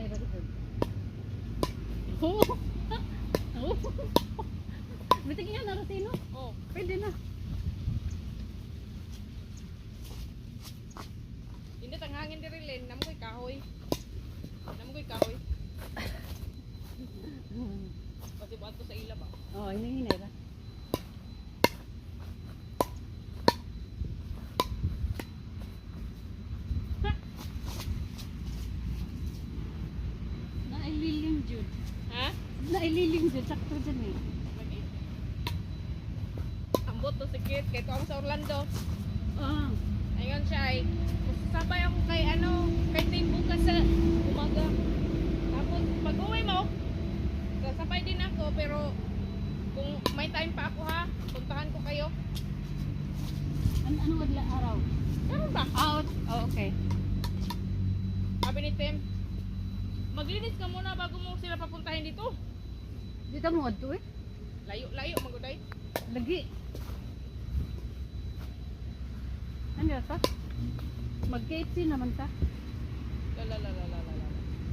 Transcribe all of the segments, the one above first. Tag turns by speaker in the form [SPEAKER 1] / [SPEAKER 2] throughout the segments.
[SPEAKER 1] hinay ba ito? Bitin nga na Rosino?
[SPEAKER 2] Oh,
[SPEAKER 1] Pwede na.
[SPEAKER 2] hindi tang hangin diri len, namoy kahoy. Namoy kahoy. Kasi buhat ko sa ila ba.
[SPEAKER 1] Oh, hinay ba? Naililim Jud.
[SPEAKER 2] Ha?
[SPEAKER 1] Naililim Jud. Sakto dyan eh.
[SPEAKER 2] Lagi. Ambot to sikit kay tuang sa Orlando.
[SPEAKER 1] Ah.
[SPEAKER 2] Ayun siya ay sabay ako kay kay Tim bukas sa umaga. Tapos pag-uwi mo, sasabay din ako pero kung may time pa ako ha, puntahan ko kayo.
[SPEAKER 1] Anong araw?
[SPEAKER 2] Meron ba?
[SPEAKER 1] Out. Oh, okay.
[SPEAKER 2] Sabi ni Tim, maglinis ka muna bago mo sila papuntahin dito.
[SPEAKER 1] Dito mo adto eh.
[SPEAKER 2] Layo maguday.
[SPEAKER 1] Lagi. Ano ta? Mag-KFC naman ta.
[SPEAKER 2] La.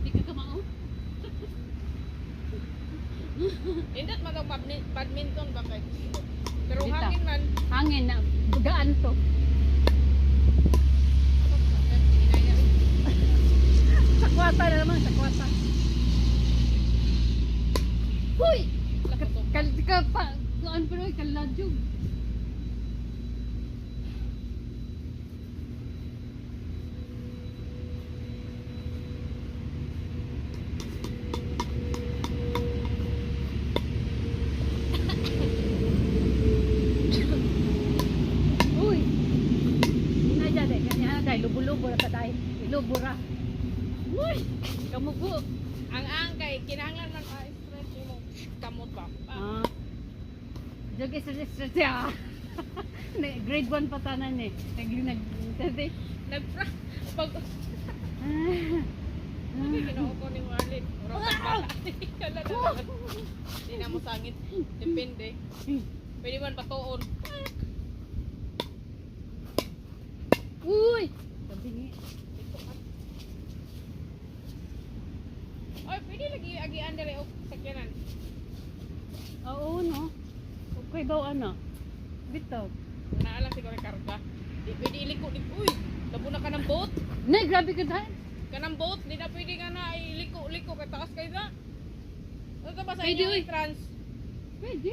[SPEAKER 1] Di ka kamao?
[SPEAKER 2] Hindi mag badminton ba kay? Pero
[SPEAKER 1] Dita.
[SPEAKER 2] hangin man.
[SPEAKER 1] Hangin na. Bugaan to. Sakwata na naman. Sakwata. Huy! Ka pa. Doon pero kaladyog. Uy! Ina dyan eh. Kanya dahil lubo-lubo na pa tayo. Lubo ra. Uy! Kamugo.
[SPEAKER 2] Ang kay kinahanglan man stretch mo kamot ba.
[SPEAKER 1] Ah. Jog stress siya. Grade 1 pa tanan eh. Nag
[SPEAKER 2] Nagpra pag Ginoo ko ni Marlin. Kala na. Di na mo sangit. Depende. Pwede man patuon.
[SPEAKER 1] Uy! Tabingi.
[SPEAKER 2] Oy, pwede lagi agian dere og sakyanan.
[SPEAKER 1] Oo no. Okay daw ano. Bitaw.
[SPEAKER 2] Naalang siguro karga. Di pwede iliko di. Uy, labo na ka ng boat.
[SPEAKER 1] Nay, grabe ka dahil.
[SPEAKER 2] Kanang boat, di na pwede nga na iliko-liko kay taas kayo na. Ano ka ba sa
[SPEAKER 1] Pwede,
[SPEAKER 2] inyong
[SPEAKER 1] uy.
[SPEAKER 2] entrance?
[SPEAKER 1] Pwede.